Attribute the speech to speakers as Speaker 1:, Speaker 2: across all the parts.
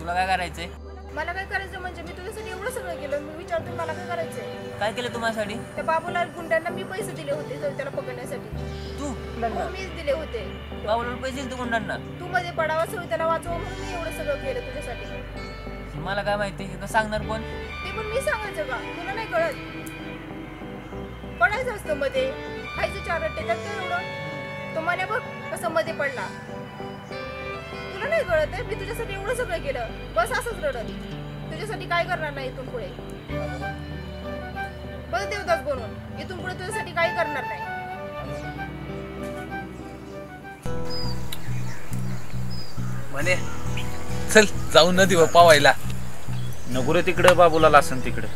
Speaker 1: तुला काय करायचंय?
Speaker 2: मला काय करायचं म्हणजे मी तुझ्यासाठी एवढं सगळं केलं, मी विचारतो मला काय करायचंय?
Speaker 1: काय केलं तू माझ्यासाठी?
Speaker 2: त्या बाबूलाल गुंडांना मी पैसे दिले होते सविताला पकडण्यासाठी.
Speaker 1: तू
Speaker 2: मीच दिले होते.
Speaker 1: बाबूला पैसे दिले तू गुंडांना?
Speaker 2: तू मध्ये पडावा सविताला वाचवा म्हणून मी एवढं सगळं केलं तुझ्यासाठी.
Speaker 1: मला काय माहिती हे सांगणार कोण?
Speaker 2: ते पण मी सांगायचं का? तुला नाही कळत? पडायचं असतं मध्ये, खायचं 4 रट्टे त्यात काय एवढं? तो मने बघ कसं मध्ये पडला. तुला नाही कळत आहे? मी तुझ्यासाठी एवढं सगळं केलं, बस असंच रडत. तुझ्यासाठी काय करणार नाही इथून पुढे. बस देवदास बनून इथून पुढे तुझ्यासाठी काही करणार नाही.
Speaker 3: म्हणे चल जाऊ नदी पावायला.
Speaker 4: नको रे तिकडं, बाबूला असन तिकडं.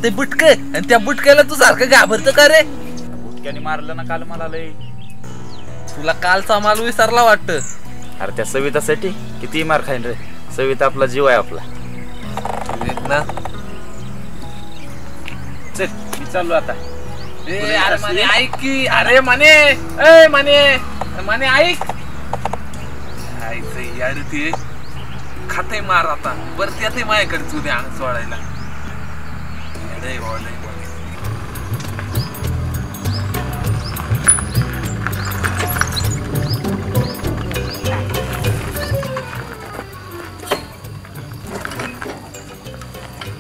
Speaker 3: ते बुटक आणि त्या बुटक्याला तू सारखं घाबरत का रे?
Speaker 4: बुटक्याने मारलं ना काल मला लय.
Speaker 3: तुला कालचा माल विसरला वाटत.
Speaker 4: अरे त्या सवितासाठी किती मार खाईन रे. सविता आपला जीव आहे आपला.
Speaker 3: ना
Speaker 4: चल मी चाललो आता.
Speaker 3: अरे म्हणे ऐक की. अरे म्हणे ए म्हणे म्हणे ऐक. आईचं यार ते खाते मार आता. बरं त्यात माझ्याकडे तू द्या सोडायला.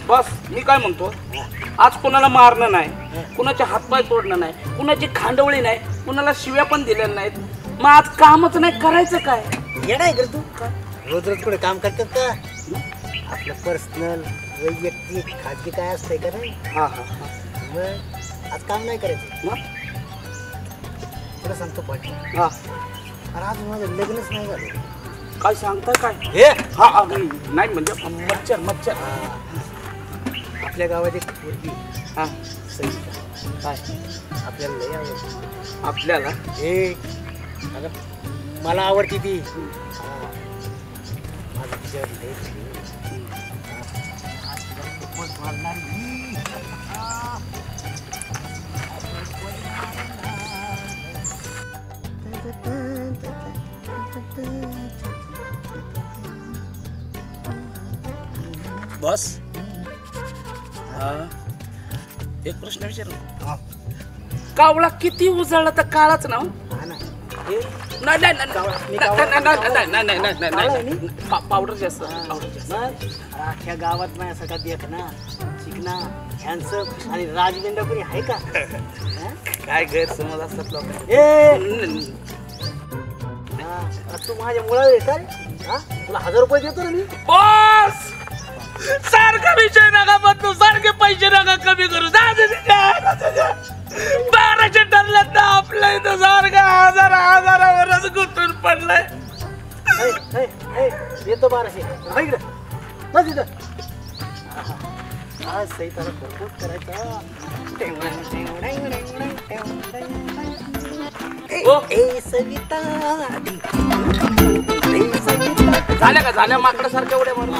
Speaker 5: बस मी काय म्हणतो, आज कोणाला मारणं नाही, कुणाचे हातपाय तोडणं नाही, कुणाची खांडवळी नाही, कुणाला शिव्या पण दिल्या नाहीत. मग आज कामच नाही, करायचं काय?
Speaker 6: येणार कर तू रोज रोज कुठे काम करतात का? आपलं पर्सनल वैयक्तिक खाजगी काय असतंय का नाही?
Speaker 5: हा हा
Speaker 6: मग आज काम नाही करायचं.
Speaker 5: मग
Speaker 6: तुला सांगतो पाटील,
Speaker 5: हा
Speaker 6: अरे आज माझं लग्नच नाही झालं.
Speaker 5: काय सांगताय काय?
Speaker 6: हे
Speaker 5: हा नाही म्हणजे मच्छर मच्छर.
Speaker 6: आपल्या गावात एक पोरगी
Speaker 5: हा
Speaker 6: सविता
Speaker 5: काय
Speaker 6: आपल्याला लय आवडते.
Speaker 5: आपल्याला
Speaker 6: हे अगं मला आवडती ती. माझं तिच्यावर लय मारणार मी.
Speaker 5: बस एक प्रश्न विचारू. कावळा किती उजळला तर काळाच ना. पावडर जास्त.
Speaker 6: अख्ख्या गावात माझ्यासाठी देखना चिकना हॅन्सम आणि राजगंडा कोणी आहे का?
Speaker 5: काय गैरसमज असतात लोक.
Speaker 6: तू माझ्या मुळावर येतात. तुला 1000 रुपये देतो ना मी.
Speaker 5: बॉस सारखा विषय नका बदलू, सारखे पैसे नका कमी करू. 1200 ठरल्यात ना आपल्या इथं. सारखा हजारावरच गुंतून पडलाय.
Speaker 6: येतो 1200 इकडे बस इथं. आज सविताला प्रपोज करायचा. सविता
Speaker 5: झाल्या का झाल्या माकडासारख्या उड्या मारून.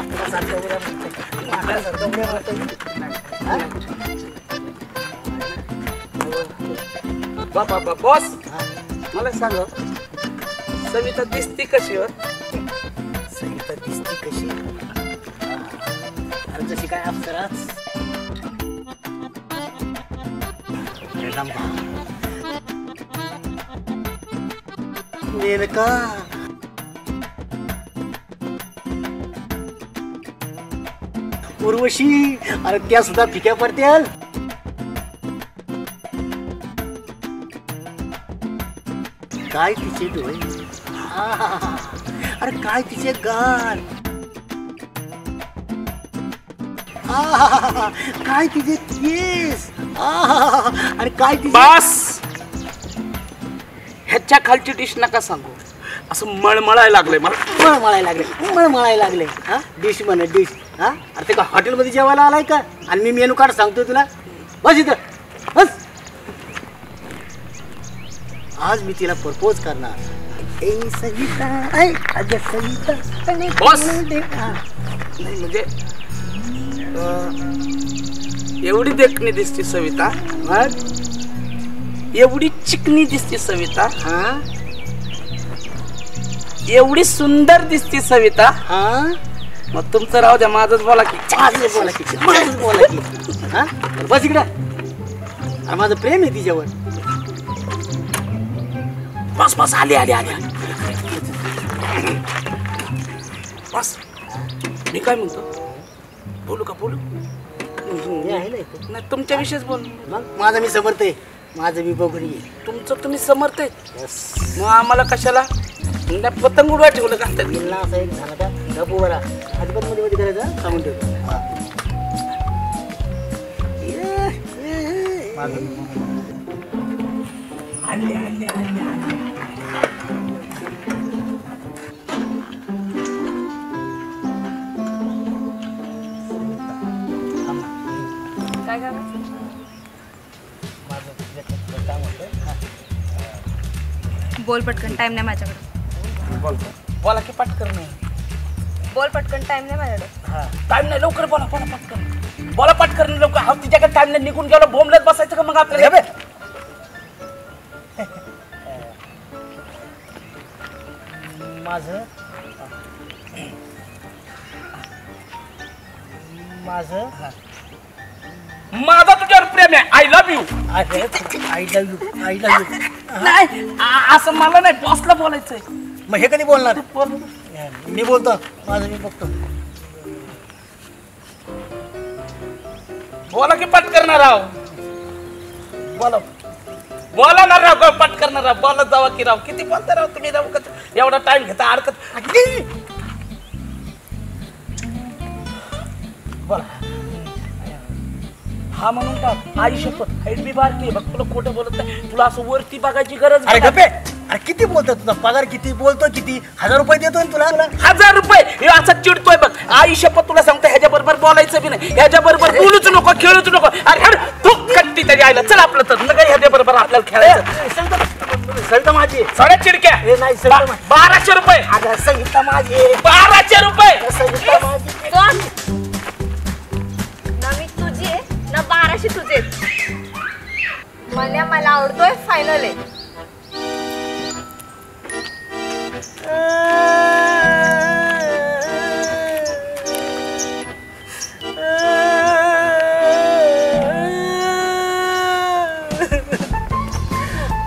Speaker 5: बॉस मला सांग, सविता दिसती कशी?
Speaker 6: सविता दिसती कशी? जशी काय अप्सराच. मेनका उर्वशी, अरे त्या सुद्धा फिक्या पडत्याल. काय तिचे डोळे, अरे काय तिचे गाल, काय तिचे केस, अरे काय तिचे.
Speaker 5: बस ह्याच्या खालची डिश नका सांगू. असं मळमळायला लागलंय मला.
Speaker 6: मळमळायला लागले. हा डिश म्हणे डिश. हा अरे ते का हॉटेलमध्ये जेवायला आलाय का? आणि मी मेनू कार्ड सांगतोय तुला. बस इथं बस. आज मी तिला प्रपोज करणार.
Speaker 5: बॉस नाही म्हणजे एवढी देखणी दिसते सविता, एवढी चिकनी दिसते सविता,
Speaker 6: हा
Speaker 5: एवढी सुंदर दिसते सविता.
Speaker 6: हा
Speaker 5: मग तुमचं राहू द्या, माझंच बोला की.
Speaker 6: माझंच बोला की माझंच बोला की हा बस इकडं. अरे माझं प्रेम आहे तिच्यावर.
Speaker 5: बस बस आली आली आली बस. मी काय म्हणतो, बोलू का बोलू?
Speaker 6: मी आहे ना इथं.
Speaker 5: नाही तुमच्या विषयीच बोल.
Speaker 6: मग माझा मी समर्थ आहे, माझं मी बघून ये.
Speaker 5: तुमचं तुम्ही समर्थ आहे, मग आम्हाला कशाला पतंग उडवा ठेवलं का?
Speaker 6: गेला असा एक झाला का गपू बरा अजिबात मध्ये मध्ये करायचं सांगून ठेवतो.
Speaker 2: काय करायचं? बोल पटकन, टाइम नाही माझ्याकडे.
Speaker 5: बोला की पटकन. नाही
Speaker 2: बोल पटकन, टाइम नाही माझ्याकडे.
Speaker 5: टाइम नाही, लवकर बोला बोला पटकन बोला पटकन लवकर. हा तिच्याकडे टाइम नाही, निघून गेलो बोंबलत बसायचं का मग आपल्याला?
Speaker 6: माझं माझं
Speaker 5: माझा तुझ्यावर प्रेम आहे. I love you.
Speaker 6: I love you I love you.
Speaker 5: नाही असं मला नाही, बॉसला बोलायचंय.
Speaker 6: मग हे कधी बोलणार? मी बोलतो, माझं मी बघतो.
Speaker 5: बोला की पट करणार राव. बोला बोला ना राव, पट करणार राव. बोलत जावा की राव. किती बोलता राव तुम्ही राव, एवढा टाइम घेता अडकत. बोला. हा म्हणून टाक. आई शपथ हाईट बी बारकी बघ, तुला खोटं बोलत नाही. तुला असं वरती बघायची गरज
Speaker 6: अरे गप्पे, अरे किती बोलतो तुझा पगार किती बोलतो किती? 1000 रुपये देतोय तुला.
Speaker 5: 1000 रुपये हे असं चिडतोय बघ. आई शपथ तुला सांगतो, ह्याच्या बरोबर बोलायचं बी नाही, ह्याच्या बरोबर बोलूच नको, खेळूच नको. अरे तू कट्टी तरी आयला चल आपलं तर नका ह्याच्या बरोबर आपल्याला खेळायचं.
Speaker 6: सळता माझी
Speaker 5: साडे चिडक्या.
Speaker 6: हे नाही सळता माझी.
Speaker 5: 1200 रुपये.
Speaker 6: अगं संगीता माझी
Speaker 5: 1200 रुपये.
Speaker 6: संगीता माझी.
Speaker 2: ना मी तुझी आहे ना 1200 तुझे. मला आवडतोय, फायनल आहे.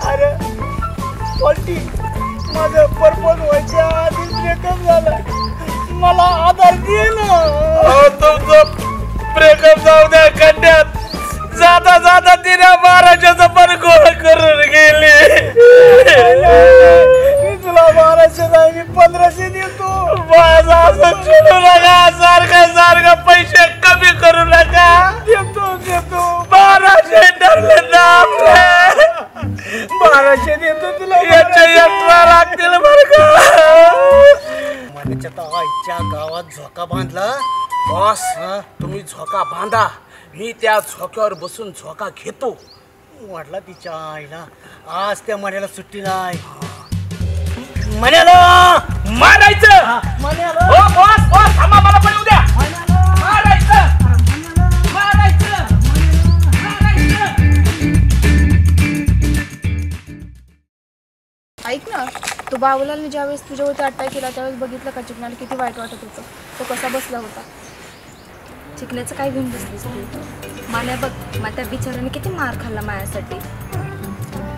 Speaker 6: अरे पलटी, माझं परपंच व्हायच्या आधी ब्रेकअप झालं. मला आधार दे ना.
Speaker 5: तुमचं ब्रेकअप जाऊ द्या खड्ड्यात. जाता जाता तिने 1200चं पण गोळ करून गेली.
Speaker 6: मी तुला 1200 नाही, मी 1500 देतो.
Speaker 5: माझं असं चिडू नका, सारखं सारखं पैसे कमी करू नका.
Speaker 6: देतो देतो
Speaker 5: 1200 ठरले ना आपले.
Speaker 6: 1200 देतो तुला.
Speaker 5: याच्या एक्स्ट्रा लागतील बरं का.
Speaker 6: मनाच्या आईच्या गावात झोका बांधला.
Speaker 5: बॉस तुम्ही झोका बांधा, मी त्या झोक्यावर बसून झोका घेतो.
Speaker 6: वाटला तिच्या आईला आज त्या मण्याला सुट्टी नाही. मण्याला
Speaker 5: मारायचं.
Speaker 6: मण्याला
Speaker 5: हो बॉस बॉस थांबा, मला पण येऊ द्या. मारायचं मारायचं मारायचं.
Speaker 2: ऐक ना, तू बाबूलालने ज्यावेळेस तुझ्यावरती अटॅक केला त्यावेळेस बघितलं का चिकण्याला किती वाईट वाटत होतं? तो कसा बसला होता. चिकण्याचं काय घेऊन बसलीस तू? मला बघ, मला त्या बिचाराने किती मार खाल्ला माझ्यासाठी.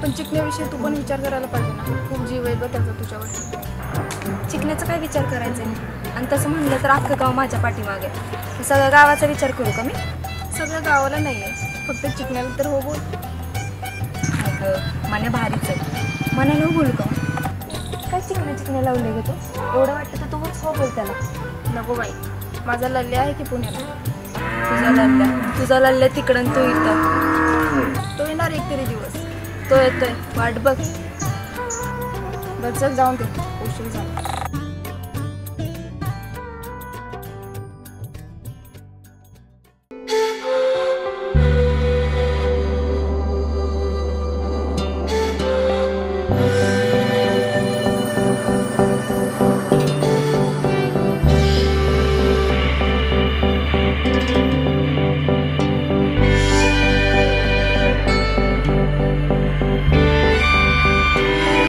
Speaker 2: पण चिकण्याविषयी तू पण विचार करायला पाहिजे ना. खूप जीव आहे बघ त्याचा तुझ्यावर. चिकण्याचा काय विचार करायचा आहे? आणि तसं म्हणलं तर अख्खं गाव माझ्या पाठीमागे. सगळ्या गावाचा विचार करू का मी? सगळ्या गावाला नाही आहे, फक्त चिकण्याला तर हो बोल. मान्या भारीच आहे, मनाला हो बोलू का? काय चिकण्या लावले ग तू? एवढं वाटतं तर तूच हो बोल त्याला. नको बाई, माझा लल्ले आहे की पुण्याला. तुझा लल्ल्या तिकडं तू इथं. तो येणार एक तरी दिवस. तो येतोय, वाट बघ. बरं चल जाऊन दे, उशीर झाला.